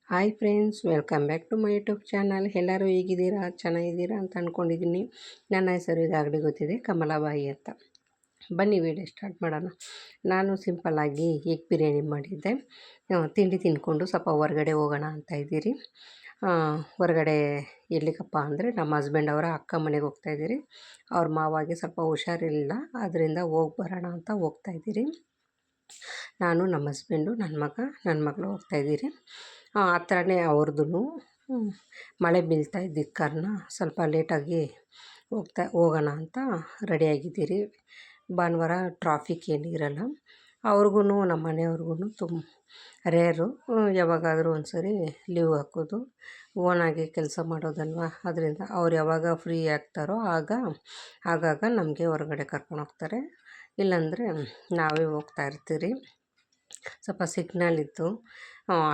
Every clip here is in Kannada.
Hi friends, welcome back to my YouTube channel. ಎಲ್ಲರೂ ಹೇಗಿದ್ದೀರಾ? ಚೆನ್ನಾಗಿದ್ದೀರಾ ಅಂತ ಅಂದ್ಕೊಂಡಿದ್ದೀನಿ. ನನ್ನ ಹೆಸರು ಇದಾಗಲಿ ಗೊತ್ತಿದೆ, ಕಮಲಾಬಾಯಿ ಅಂತ. ಬನ್ನಿ ವಿಡಿಯೋ ಸ್ಟಾರ್ಟ್ ಮಾಡೋಣ. ನಾನು ಸಿಂಪಲ್ಲಾಗಿ ಎಗ್ ಬಿರಿಯಾನಿ ಮಾಡಿದ್ದೆ. ತಿಂಡಿ ತಿಂದ್ಕೊಂಡು ಸ್ವಲ್ಪ ಹೊರಗಡೆ ಹೋಗೋಣ ಅಂತ ಇದ್ದೀರಿ. ಹೊರಗಡೆ ಎಲ್ಲಿಗಪ್ಪ ಅಂದರೆ ನಮ್ಮ ಹಸ್ಬೆಂಡ್ ಅವರ ಅಕ್ಕ ಮನೆಗೆ ಹೋಗ್ತಾಯಿದ್ದೀರಿ. ಅವ್ರ ಮಾವಾಗೆ ಸ್ವಲ್ಪ ಹುಷಾರಿರಲಿಲ್ಲ, ಅದರಿಂದ ಹೋಗಿ ಬರೋಣ ಅಂತ ಹೋಗ್ತಾಯಿದ್ದೀರಿ. ನಾನು, ನಮ್ಮ ಹಸ್ಬೆಂಡು, ನನ್ನ ಮಗಳು ಹೋಗ್ತಾಯಿದ್ದೀರಿ. ಹತ್ರನೇ ಅವ್ರದ್ದು. ಮಳೆ ಬೀಳ್ತಾ ಇದ್ದಿದ್ದ ಕಾರಣ ಸ್ವಲ್ಪ ಲೇಟಾಗಿ ಹೋಗೋಣ ಅಂತ ರೆಡಿಯಾಗಿದ್ದೀರಿ. ಭಾನುವಾರ ಟ್ರಾಫಿಕ್ ಏನಿರಲ್ಲ. ಅವ್ರಿಗೂ ನಮ್ಮ ಮನೆಯವ್ರಿಗೂ ರೇರು, ಯಾವಾಗಾದರೂ ಒಂದು ಸರಿ ಲೀವ್ ಹಾಕೋದು. ಓನಾಗಿ ಕೆಲಸ ಮಾಡೋದಲ್ವ, ಅದರಿಂದ ಅವ್ರು ಯಾವಾಗ ಫ್ರೀ ಆಗ್ತಾರೋ ಆಗಾಗ ನಮಗೆ ಹೊರಗಡೆ ಕರ್ಕೊಂಡು ಹೋಗ್ತಾರೆ. ಇಲ್ಲಾಂದರೆ ನಾವೇ ಹೋಗ್ತಾಯಿರ್ತೀರಿ. ಸ್ವಲ್ಪ ಸಿಗ್ನಲ್ ಇತ್ತು,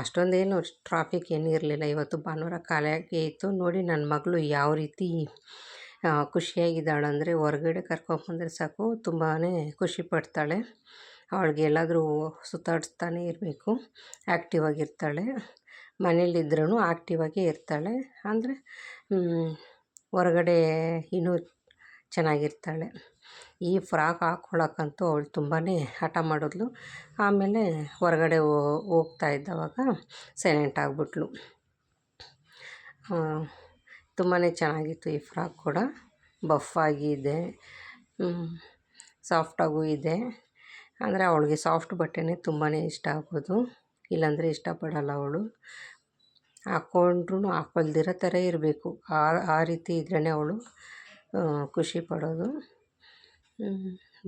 ಅಷ್ಟೊಂದೇನು ಟ್ರಾಫಿಕ್ ಏನೂ ಇರಲಿಲ್ಲ. ಇವತ್ತು ಭಾನುವಾರ ಖಾಲಿಯಾಗಿ ಇತ್ತು. ನೋಡಿ ನನ್ನ ಮಗಳು ಯಾವ ರೀತಿ ಖುಷಿಯಾಗಿದ್ದಾಳಂದರೆ, ಹೊರಗಡೆ ಕರ್ಕೊಂಬಂದರೆ ಸಾಕು ತುಂಬಾ ಖುಷಿ ಪಡ್ತಾಳೆ. ಅವಳಿಗೆ ಎಲ್ಲಾದರೂ ಸುತ್ತಾಡಿಸ್ತಾನೆ ಇರಬೇಕು. ಆ್ಯಕ್ಟಿವ್ ಆಗಿರ್ತಾಳೆ. ಮನೇಲಿದ್ರೂ ಆ್ಯಕ್ಟಿವಾಗೇ ಇರ್ತಾಳೆ. ಅಂದರೆ ಹೊರಗಡೆ ಇನ್ನೂ ಚೆನ್ನಾಗಿರ್ತಾಳೆ. ಈ ಫ್ರಾಕ್ ಹಾಕ್ಕೊಳ್ಳೋಕ್ಕಂತೂ ಅವಳು ತುಂಬಾ ಹಠ ಮಾಡಿದ್ಲು. ಆಮೇಲೆ ಹೊರಗಡೆ ಹೋಗ್ತಾ ಇದ್ದವಾಗ ಸೈಲೆಂಟ್ ಆಗಿಬಿಟ್ಲು. ತುಂಬಾ ಚೆನ್ನಾಗಿತ್ತು ಈ ಫ್ರಾಕ್ ಕೂಡ. ಬಫಾಗಿ ಇದೆ, ಸಾಫ್ಟಾಗೂ ಇದೆ. ಅಂದರೆ ಅವಳಿಗೆ ಸಾಫ್ಟ್ ಬಟ್ಟೆನೇ ತುಂಬಾ ಇಷ್ಟ ಆಗೋದು, ಇಲ್ಲಾಂದರೆ ಇಷ್ಟಪಡಲ್ಲ ಅವಳು. ಹಾಕ್ಕೊಂಡ್ರೂ ಹಾಕ್ಕೊಳ್ದಿರೋ ಥರ ಇರಬೇಕು, ಆ ರೀತಿ ಇದ್ರೇ ಅವಳು ಖುಷಿ ಪಡೋದು.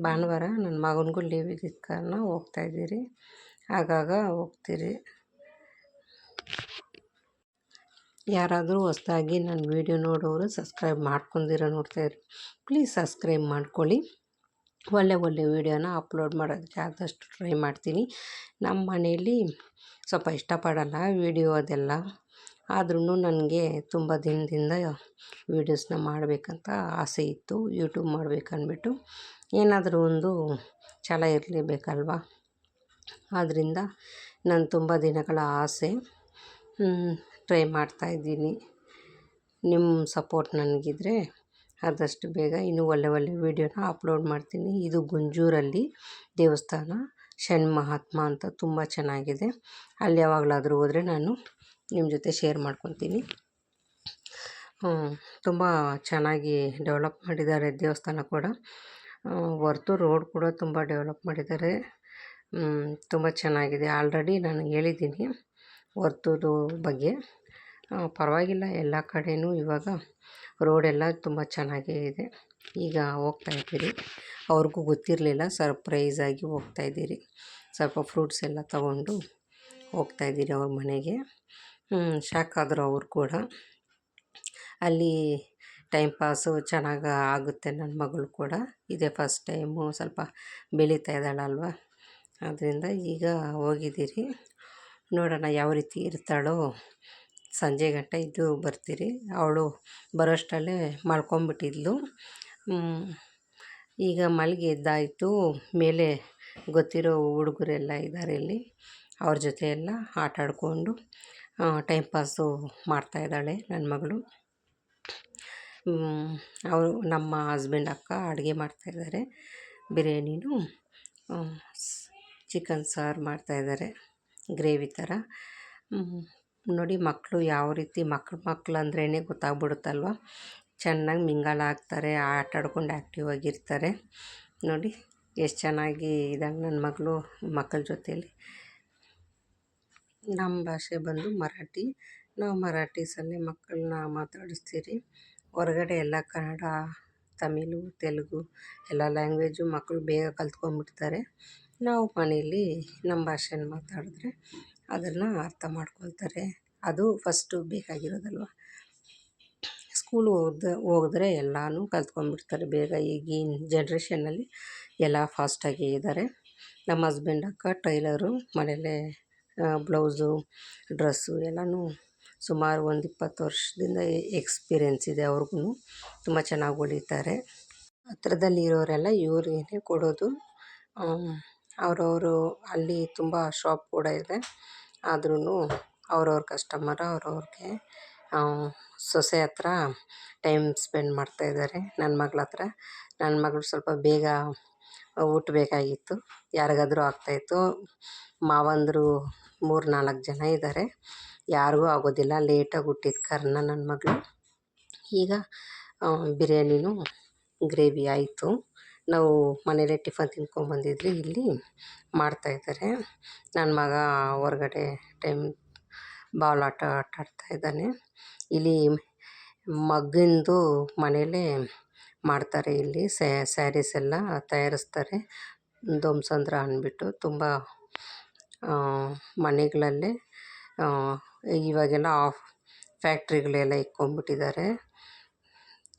ಭಾನುವಾರ ನನ್ನ ಮಗನಿಗೂ ಲೀವ್ ಇದ್ದಿದ್ದ ಕಾರಣ ಹೋಗ್ತಾಯಿದ್ದೀರಿ. ಆಗಾಗ ಹೋಗ್ತೀರಿ. ಯಾರಾದರೂ ಹೊಸ್ದಾಗಿ ನನ್ನ ವೀಡಿಯೋ ನೋಡೋರು ಸಬ್ಸ್ಕ್ರೈಬ್ ಮಾಡ್ಕೊಂಡಿರೋ ನೋಡ್ತಾಯಿರಿ, ಪ್ಲೀಸ್ ಸಬ್ಸ್ಕ್ರೈಬ್ ಮಾಡ್ಕೊಳ್ಳಿ. ಒಳ್ಳೆ ವೀಡಿಯೋನ ಅಪ್ಲೋಡ್ ಮಾಡೋದಕ್ಕೆ ಆದಷ್ಟು ಟ್ರೈ ಮಾಡ್ತೀನಿ. ನಮ್ಮ ಮನೆಯಲ್ಲಿ ಸ್ವಲ್ಪ ಇಷ್ಟಪಡಲ್ಲ ವೀಡಿಯೋ ಅದೆಲ್ಲ. ಆದ್ರೂ ನನಗೆ ತುಂಬ ದಿನದಿಂದ ವೀಡಿಯೋಸ್ನ ಮಾಡಬೇಕಂತ ಆಸೆ ಇತ್ತು. ಯೂಟ್ಯೂಬ್ ಮಾಡಬೇಕಂದ್ಬಿಟ್ಟು ಏನಾದರೂ ಒಂದು ಛಲ ಇರಲೇಬೇಕಲ್ವ. ಆದ್ದರಿಂದ ನನ್ನ ತುಂಬ ದಿನಗಳ ಆಸೆ. ಟ್ರೈ ಮಾಡ್ತಾಯಿದ್ದೀನಿ. ನಿಮ್ಮ ಸಪೋರ್ಟ್ ನನಗಿದ್ರೆ ಆದಷ್ಟು ಬೇಗ ಇನ್ನೂ ಒಳ್ಳೆ ವೀಡಿಯೋನ ಅಪ್ಲೋಡ್ ಮಾಡ್ತೀನಿ. ಇದು ಗುಂಜೂರಲ್ಲಿ ದೇವಸ್ಥಾನ, ಷಣ್ಮಹಾತ್ಮ ಅಂತ, ತುಂಬ ಚೆನ್ನಾಗಿದೆ. ಅಲ್ಲಿ ಯಾವಾಗಲಾದರೂ ಹೋದರೆ ನಾನು ನಿಮ್ಮ ಜೊತೆ ಶೇರ್ ಮಾಡ್ಕೊತೀನಿ. ತುಂಬ ಚೆನ್ನಾಗಿ ಡೆವಲಪ್ ಮಾಡಿದ್ದಾರೆ ದೇವಸ್ಥಾನ ಕೂಡ. ಹೊರ್ತು ರೋಡ್ ಕೂಡ ತುಂಬ ಡೆವಲಪ್ ಮಾಡಿದ್ದಾರೆ. ತುಂಬ ಚೆನ್ನಾಗಿದೆ. ಆಲ್ರೆಡಿ ನಾನು ಹೇಳಿದ್ದೀನಿ ಹೊರ್ತುದು ಬಗ್ಗೆ. ಪರವಾಗಿಲ್ಲ, ಎಲ್ಲ ಕಡೆಯೂ ಇವಾಗ ರೋಡೆಲ್ಲ ತುಂಬ ಚೆನ್ನಾಗೇ ಇದೆ. ಈಗ ಹೋಗ್ತಾಯಿದ್ದೀರಿ. ಅವ್ರಿಗೂ ಗೊತ್ತಿರಲಿಲ್ಲ, ಸರ್ಪ್ರೈಸಾಗಿ ಹೋಗ್ತಾಯಿದ್ದೀರಿ. ಸ್ವಲ್ಪ ಫ್ರೂಟ್ಸ್ ಎಲ್ಲ ತೊಗೊಂಡು ಹೋಗ್ತಾಯಿದ್ದೀರಿ ಅವ್ರ ಮನೆಗೆ. ಶಾಕ್ ಆದರು ಅವರು ಕೂಡ. ಅಲ್ಲಿ ಟೈಮ್ ಪಾಸು ಚೆನ್ನಾಗಿ ಆಗುತ್ತೆ. ನನ್ನ ಮಗಳು ಕೂಡ ಇದೇ ಫಸ್ಟ್ ಟೈಮು, ಸ್ವಲ್ಪ ಬೆಳೀತಾ ಇದ್ದಾಳಲ್ವ, ಅದರಿಂದ ಈಗ ಹೋಗಿದ್ದೀರಿ. ನೋಡೋಣ ಯಾವ ರೀತಿ ಇರ್ತಾಳೋ. ಸಂಜೆ ಗಂಟ ಇದ್ದು ಬರ್ತೀರಿ. ಅವಳು ಬರೋಷ್ಟರಲ್ಲೇ ಮಲ್ಕೊಂಬಿಟ್ಟಿದ್ಲು. ಈಗ ಮಲಗಿ ಎದ್ದಾಯಿತು. ಮೇಲೆ ಗೊತ್ತಿರೋ ಹುಡುಗರೆಲ್ಲ ಇದ್ದಾರೆ ಇಲ್ಲಿ, ಅವ್ರ ಜೊತೆ ಎಲ್ಲ ಆಟ ಆಡಿಕೊಂಡು ಟೈಮ್ ಪಾಸು ಮಾಡ್ತಾಯಿದ್ದಾಳೆ ನನ್ನ ಮಗಳು. ಅವರು ನಮ್ಮ ಹಸ್ಬೆಂಡ್ ಅಕ್ಕ ಅಡುಗೆ ಮಾಡ್ತಾಯಿದ್ದಾರೆ. ಬಿರಿಯಾನಿನೂ ಚಿಕನ್ ಸಾರು ಮಾಡ್ತಾಯಿದ್ದಾರೆ, ಗ್ರೇವಿ ಥರ. ನೋಡಿ ಮಕ್ಕಳು ಯಾವ ರೀತಿ, ಮಕ್ಕಳು ಅಂದ್ರೇ ಗೊತ್ತಾಗ್ಬಿಡುತ್ತಲ್ವ. ಚೆನ್ನಾಗಿ ಮಿಂಗಲ್ ಆಗ್ತಾರೆ, ಆಟ ಆಡ್ಕೊಂಡು ಆ್ಯಕ್ಟಿವ್ ಆಗಿರ್ತಾರೆ. ನೋಡಿ ಎಷ್ಟು ಚೆನ್ನಾಗಿ ಇದ್ದಾಳೆ ನನ್ನ ಮಗಳು ಮಕ್ಕಳ ಜೊತೆಯಲ್ಲಿ. ನಮ್ಮ ಭಾಷೆ ಬಂದು ಮರಾಠಿ. ನಾವು ಮರಾಠೀಸಲ್ಲೇ ಮಕ್ಕಳನ್ನ ಮಾತಾಡಿಸ್ತೀರಿ. ಹೊರಗಡೆ ಎಲ್ಲ ಕನ್ನಡ, ತಮಿಳು, ತೆಲುಗು ಎಲ್ಲ ಲ್ಯಾಂಗ್ವೇಜು ಮಕ್ಕಳು ಬೇಗ ಕಲ್ತ್ಕೊಂಡ್ಬಿಡ್ತಾರೆ. ನಾವು ಮನೆಯಲ್ಲಿ ನಮ್ಮ ಭಾಷೆನ ಮಾತಾಡಿದ್ರೆ ಅದನ್ನು ಅರ್ಥ ಮಾಡ್ಕೊಳ್ತಾರೆ. ಅದು ಫಸ್ಟು ಬೇಕಾಗಿರೋದಲ್ವ. ಸ್ಕೂಲ್ ಹೋದ್ರೆ ಎಲ್ಲನೂ ಕಲ್ತ್ಕೊಂಡ್ಬಿಡ್ತಾರೆ ಬೇಗ. ಈಗಿನ ಜನ್ರೇಷನ್ನಲ್ಲಿ ಎಲ್ಲ ಫಾಸ್ಟಾಗೇ ಇದ್ದಾರೆ. ನಮ್ಮ ಹಸ್ಬೆಂಡ್ ಅಕ್ಕ ಟೈಲರು, ಮನೆಯಲ್ಲೇ ಬ್ಲೌಸು, ಡ್ರೆಸ್ಸು ಎಲ್ಲನೂ ಸುಮಾರು ಒಂದು 20 ವರ್ಷದಿಂದ ಎಕ್ಸ್ಪೀರಿಯೆನ್ಸ್ ಇದೆ ಅವ್ರಿಗೂ. ತುಂಬ ಚೆನ್ನಾಗಿ ಹೊಲಿತಾರೆ. ಹತ್ರದಲ್ಲಿರೋರೆಲ್ಲ ಇವ್ರಿಗೇ ಕೊಡೋದು. ಅವರವರು ಅಲ್ಲಿ ತುಂಬ ಶಾಪ್ ಕೂಡ ಇದೆ. ಆದ್ರೂ ಅವ್ರವ್ರ ಕಸ್ಟಮರ್ ಅವ್ರವ್ರಿಗೆ ಸೊಸೆ ಹತ್ರ ಟೈಮ್ ಸ್ಪೆಂಡ್ ಮಾಡ್ತಾಯಿದ್ದಾರೆ. ನನ್ನ ಮಗಳ ಹತ್ರ ನನ್ನ ಮಗಳು ಸ್ವಲ್ಪ ಬೇಗ ಹುಟ್ಟಬೇಕಾಗಿತ್ತು, ಯಾರಿಗಾದ್ರೂ ಆಗ್ತಾಯಿತ್ತು. ಮಾವಂದರು 3-4 ಜನ ಇದ್ದಾರೆ, ಯಾರಿಗೂ ಆಗೋದಿಲ್ಲ. ಲೇಟಾಗಿ ಹುಟ್ಟಿದ ಕಾರಣ ನನ್ನ ಮಗಳು. ಈಗ ಬಿರಿಯಾನಿನೂ ಗ್ರೇವಿ ಆಯಿತು. ನಾವು ಮನೇಲೇ ಟಿಫನ್ ತಿನ್ಕೊಂಬಂದಿದ್ವಿ, ಇಲ್ಲಿ ಮಾಡ್ತಾಯಿದ್ದಾರೆ. ನನ್ನ ಮಗ ಹೊರಗಡೆ ಬಾಲ್ ಆಟ ಆಟಾಡ್ತಾಯಿದ್ದಾನೆ. ಇಲ್ಲಿ ಮಗ್ಗಿಂದು ಮನೇಲೇ ಮಾಡ್ತಾರೆ. ಇಲ್ಲಿ ಸ್ಯಾರೀಸ್ ಎಲ್ಲ ತಯಾರಿಸ್ತಾರೆ. ಧ್ವಂಸಂದ್ರ ಅಂದ್ಬಿಟ್ಟು ತುಂಬ ಮನೆಗಳಲ್ಲೇ ಇವಾಗೆಲ್ಲ ಫ್ಯಾಕ್ಟ್ರಿಗಳೆಲ್ಲ ಇಕ್ಕೊಂಡ್ಬಿಟ್ಟಿದ್ದಾರೆ.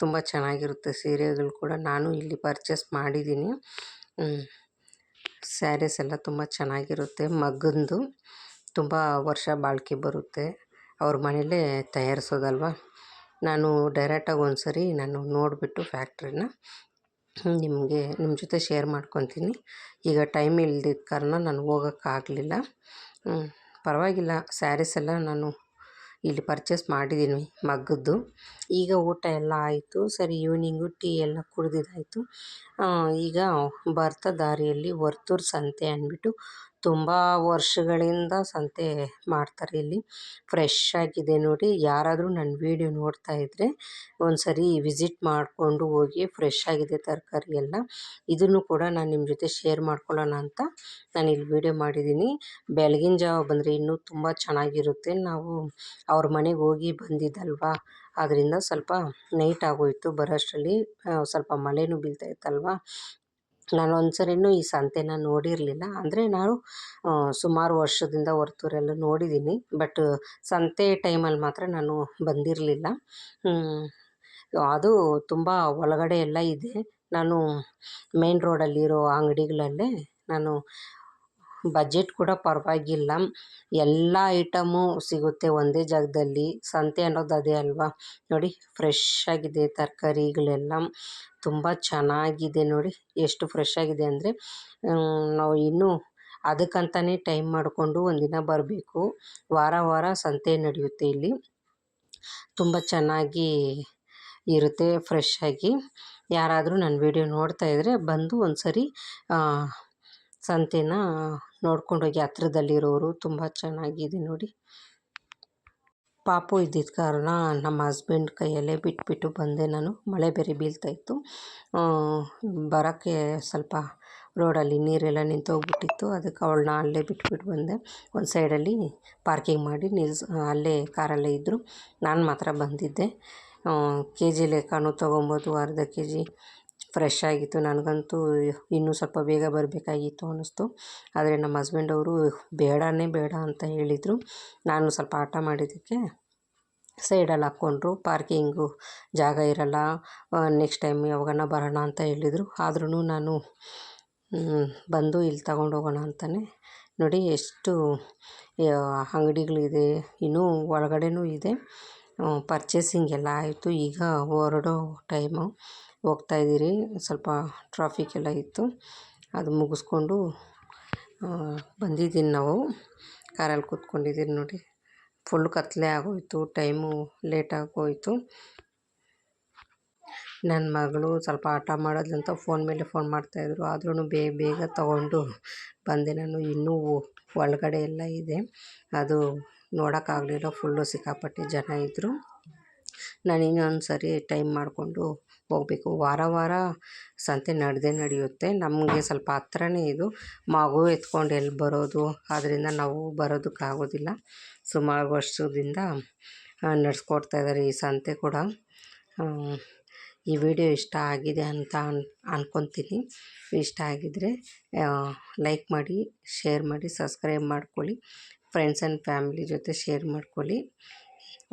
ತುಂಬ ಚೆನ್ನಾಗಿರುತ್ತೆ ಸೀರೆಗಳು ಕೂಡ. ನಾನು ಇಲ್ಲಿ ಪರ್ಚೇಸ್ ಮಾಡಿದ್ದೀನಿ. ಸ್ಯಾರೀಸ್ ಎಲ್ಲ ತುಂಬ ಚೆನ್ನಾಗಿರುತ್ತೆ. ಮಗ್ಗಂದು ತುಂಬ ವರ್ಷ ಬಾಳಿಕೆ ಬರುತ್ತೆ. ಅವ್ರ ಮನೇಲೇ ತಯಾರಿಸೋದಲ್ವ. ನಾನು ಡೈರೆಕ್ಟಾಗಿ ಒಂದು ಸರಿ ನಾನು ನೋಡಿಬಿಟ್ಟು ಫ್ಯಾಕ್ಟ್ರಿನ ನಿಮ್ಮ ಜೊತೆ ಶೇರ್ ಮಾಡ್ಕೊತೀನಿ. ಈಗ ಟೈಮ್ ಇಲ್ದಿದ್ದ ಕಾರಣ ನಾನು ಹೋಗೋಕ್ಕಾಗಲಿಲ್ಲ. ಪರವಾಗಿಲ್ಲ, ಸ್ಯಾರೀಸ್ ಎಲ್ಲ ನಾನು ಇಲ್ಲಿ ಪರ್ಚೇಸ್ ಮಾಡಿದ್ದೀನಿ ಮಗ್ಗದ್ದು. ಈಗ ಊಟ ಎಲ್ಲ ಆಯಿತು. ಸರಿ, ಈವ್ನಿಂಗು ಟೀ ಎಲ್ಲ ಕುಡಿದಿದ್ದಾಯಿತು. ಈಗ ಬರ್ತಾ ದಾರಿಯಲ್ಲಿ ವರ್ತೂರು ಸಂತೆ ಅಂದ್ಬಿಟ್ಟು ತುಂಬ ವರ್ಷಗಳಿಂದ ಸಂತೆ ಮಾಡ್ತಾರೆ. ಇಲ್ಲಿ ಫ್ರೆಶ್ ಆಗಿದೆ ನೋಡಿ. ಯಾರಾದರೂ ನನ್ನ ವೀಡಿಯೋ ನೋಡ್ತಾ ಇದ್ದರೆ ಒಂದು ಸರಿ ವಿಸಿಟ್ ಮಾಡಿಕೊಂಡು ಹೋಗಿ. ಫ್ರೆಶ್ ಆಗಿದೆ ತರಕಾರಿ ಎಲ್ಲ. ಇದನ್ನು ಕೂಡ ನಾನು ನಿಮ್ಮ ಜೊತೆ ಶೇರ್ ಮಾಡ್ಕೊಳ್ಳೋಣ ಅಂತ ನಾನು ಇಲ್ಲಿ ವೀಡಿಯೋ ಮಾಡಿದ್ದೀನಿ. ಬೆಳಗಿನ ಜಾವ ಬಂದರೆ ಇನ್ನೂ ತುಂಬ ಚೆನ್ನಾಗಿರುತ್ತೆ. ನಾವು ಅವ್ರ ಮನೆಗೆ ಹೋಗಿ ಬಂದಿದ್ದಲ್ವ, ಆದ್ದರಿಂದ ಸ್ವಲ್ಪ ನೈಟ್ ಆಗೋಯಿತು ಬರೋಷ್ಟರಲ್ಲಿ. ಸ್ವಲ್ಪ ಮಳೆನೂ ಬೀಳ್ತಾ ಇತ್ತಲ್ವ. ನಾನು ಒಂದ್ಸರಿನೂ ಈ ಸಂತೆನ ನೋಡಿರಲಿಲ್ಲ. ಅಂದರೆ ನಾನು ಸುಮಾರು ವರ್ಷದಿಂದ ವರ್ತೂರೆಲ್ಲ ನೋಡಿದ್ದೀನಿ, ಬಟ್ ಸಂತೆ ಟೈಮಲ್ಲಿ ಮಾತ್ರ ನಾನು ಬಂದಿರಲಿಲ್ಲ. ಅದು ತುಂಬ ಒಳಗಡೆ ಎಲ್ಲ ಇದೆ. ನಾನು ಮೇನ್ ರೋಡಲ್ಲಿರೋ ಅಂಗಡಿಗಳಲ್ಲೇ ನಾನು ಬಜೆಟ್ ಕೂಡ ಪರವಾಗಿಲ್ಲ. ಎಲ್ಲ ಐಟಮು ಸಿಗುತ್ತೆ ಒಂದೇ ಜಾಗದಲ್ಲಿ. ಸಂತೆ ಅನ್ನೋದು ಅದೇ ಅಲ್ವಾ. ನೋಡಿ, ಫ್ರೆಶ್ ಆಗಿದೆ ತರಕಾರಿಗಳೆಲ್ಲ. ತುಂಬ ಚೆನ್ನಾಗಿದೆ ನೋಡಿ, ಎಷ್ಟು ಫ್ರೆಶ್ ಆಗಿದೆ ಅಂದರೆ ನಾವು ಇನ್ನೂ ಅದಕ್ಕಂತಲೇ ಟೈಮ್ ಮಾಡಿಕೊಂಡು ಒಂದಿನ ಬರಬೇಕು. ವಾರ ಸಂತೆ ನಡೆಯುತ್ತೆ ಇಲ್ಲಿ. ತುಂಬ ಚೆನ್ನಾಗಿ ಇರುತ್ತೆ, ಫ್ರೆಶ್ ಆಗಿ. ಯಾರಾದರೂ ನನ್ನ ವೀಡಿಯೋ ನೋಡ್ತಾ ಇದ್ದರೆ ಬಂದು ಒಂದು ಸರಿ ಸಂತೆನ ನೋಡ್ಕೊಂಡೋಗಿ. ಹತ್ರದಲ್ಲಿರೋರು ತುಂಬ ಚೆನ್ನಾಗಿದೆ ನೋಡಿ. ಪಾಪು ಇದ್ದಿದ್ದ ಕಾರಣ ನಮ್ಮ ಹಸ್ಬೆಂಡ್ ಕೈಯಲ್ಲೇ ಬಿಟ್ಬಿಟ್ಟು ಬಂದೆ ನಾನು. ಮಳೆ ಬೇರೆ ಬೀಳ್ತಾಯಿತ್ತು. ಬರೋಕ್ಕೆ ಸ್ವಲ್ಪ ರೋಡಲ್ಲಿ ನೀರೆಲ್ಲ ನಿಂತೋಗ್ಬಿಟ್ಟಿತ್ತು. ಅದಕ್ಕೆ ಅವಳನ್ನ ಅಲ್ಲೇ ಬಿಟ್ಬಿಟ್ಟು ಬಂದೆ. ಒಂದು ಸೈಡಲ್ಲಿ ಪಾರ್ಕಿಂಗ್ ಮಾಡಿ ಅಲ್ಲೇ ಕಾರಲ್ಲೇ ಇದ್ದರು. ನಾನು ಮಾತ್ರ ಬಂದಿದ್ದೆ. ಕೆ ಜಿ ಲೆಕ್ಕನೂ ತೊಗೊಬೋದು, ಅರ್ಧ ಕೆ ಜಿ. ಫ್ರೆಶ್ ಆಗಿತ್ತು. ನನಗಂತೂ ಇನ್ನೂ ಸ್ವಲ್ಪ ಬೇಗ ಬರಬೇಕಾಗಿತ್ತು ಅನ್ನಿಸ್ತು. ಆದರೆ ನಮ್ಮ ಹಸ್ಬೆಂಡ್ ಅವರು ಬೇಡನೇ ಬೇಡ ಅಂತ ಹೇಳಿದರು. ನಾನು ಸ್ವಲ್ಪ ಆಟ ಮಾಡಿದ್ದಕ್ಕೆ ಸೈಡಲ್ಲಿ ಹಾಕ್ಕೊಂಡ್ರು. ಪಾರ್ಕಿಂಗು ಜಾಗ ಇರಲ್ಲ, ನೆಕ್ಸ್ಟ್ ಟೈಮ್ ಯಾವಾಗನ ಬರೋಣ ಅಂತ ಹೇಳಿದರು. ಆದ್ರೂ ನಾನು ಬಂದು ಇಲ್ಲಿ ತಗೊಂಡೋಗೋಣ ಅಂತಲೇ ನೋಡಿ ಎಷ್ಟು ಅಂಗಡಿಗಳಿದೆ. ಇನ್ನೂ ಒಳಗಡೆನೂ ಇದೆ. ಪರ್ಚೇಸಿಂಗ್ ಎಲ್ಲ ಆಯಿತು. ಈಗ ಹೊರಡೋ ಟೈಮು. ಹೋಗ್ತಾಯಿದ್ದೀರಿ. ಸ್ವಲ್ಪ ಟ್ರಾಫಿಕ್ ಎಲ್ಲ ಇತ್ತು, ಅದು ಮುಗಿಸ್ಕೊಂಡು ಬಂದಿದ್ದೀನಿ. ನಾವು ಕಾರಲ್ಲಿ ಕೂತ್ಕೊಂಡಿದ್ದೀನಿ ನೋಡಿ. ಫುಲ್ ಕತ್ತಲೆ ಆಗೋಯಿತು, ಟೈಮು ಲೇಟಾಗೋಯಿತು. ನನ್ನ ಮಗಳು ಸ್ವಲ್ಪ ಆಟ ಮಾಡೋದಂತ ಫೋನ್ ಮೇಲೆ ಫೋನ್ ಮಾಡ್ತಾಯಿದ್ರು. ಆದ್ರೂ ಬೇಗ ತೊಗೊಂಡು ಬಂದೆ ನಾನು. ಇನ್ನೂ ಒಳಗಡೆ ಎಲ್ಲ ಇದೆ, ಅದು ನೋಡೋಕ್ಕಾಗಲಿಲ್ಲ. ಫುಲ್ಲು ಸಿಕ್ಕಾಪಟ್ಟೆ ಜನ ಇದ್ದರು. ನಾನು ಇನ್ನೊಂದು ಸರಿ ಟೈಮ್ ಮಾಡಿಕೊಂಡು ಹೋಗಬೇಕು. ವಾರ ಸಂತೆ ನಡೆಯುತ್ತೆ. ನಮಗೆ ಸ್ವಲ್ಪ ಹತ್ರನೇ ಇದು. ಮಗು ಎತ್ಕೊಂಡು ಎಲ್ಲಿ ಬರೋದು, ಆದ್ದರಿಂದ ನಾವು ಬರೋದಕ್ಕಾಗೋದಿಲ್ಲ. ಸುಮಾರು ವರ್ಷದಿಂದ ನಡೆಸ್ಕೊಡ್ತಾಯಿದ್ದಾರೆ ಈ ಸಂತೆ ಕೂಡ. ಈ ವಿಡಿಯೋ ಇಷ್ಟ ಆಗಿದೆ ಅಂತ ಅಂದ್ಕೊತೀನಿ. ಇಷ್ಟ ಆಗಿದ್ದರೆ ಲೈಕ್ ಮಾಡಿ, ಶೇರ್ ಮಾಡಿ, ಸಬ್ಸ್ಕ್ರೈಬ್ ಮಾಡ್ಕೊಳ್ಳಿ. ಫ್ರೆಂಡ್ಸ್ ಆ್ಯಂಡ್ ಫ್ಯಾಮಿಲಿ ಜೊತೆ ಶೇರ್ ಮಾಡ್ಕೊಳ್ಳಿ.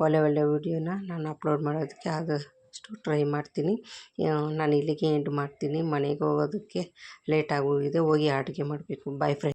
ಒಳ್ಳೆ ವಿಡಿಯೋನ ನಾನು ಅಪ್ಲೋಡ್ ಮಾಡೋದಕ್ಕೆ ಆದಷ್ಟು ಟ್ರೈ ಮಾಡ್ತೀನಿ. ನಾನು ಇಲ್ಲಿಗೆ ಎಂಡ್ ಮಾಡ್ತೀನಿ. ಮನೆಗೆ ಹೋಗೋದಕ್ಕೆ ಲೇಟ್ ಆಗೋಗಿದೆ. ಹೋಗಿ ಅಡುಗೆ ಮಾಡಬೇಕು. Bye friends.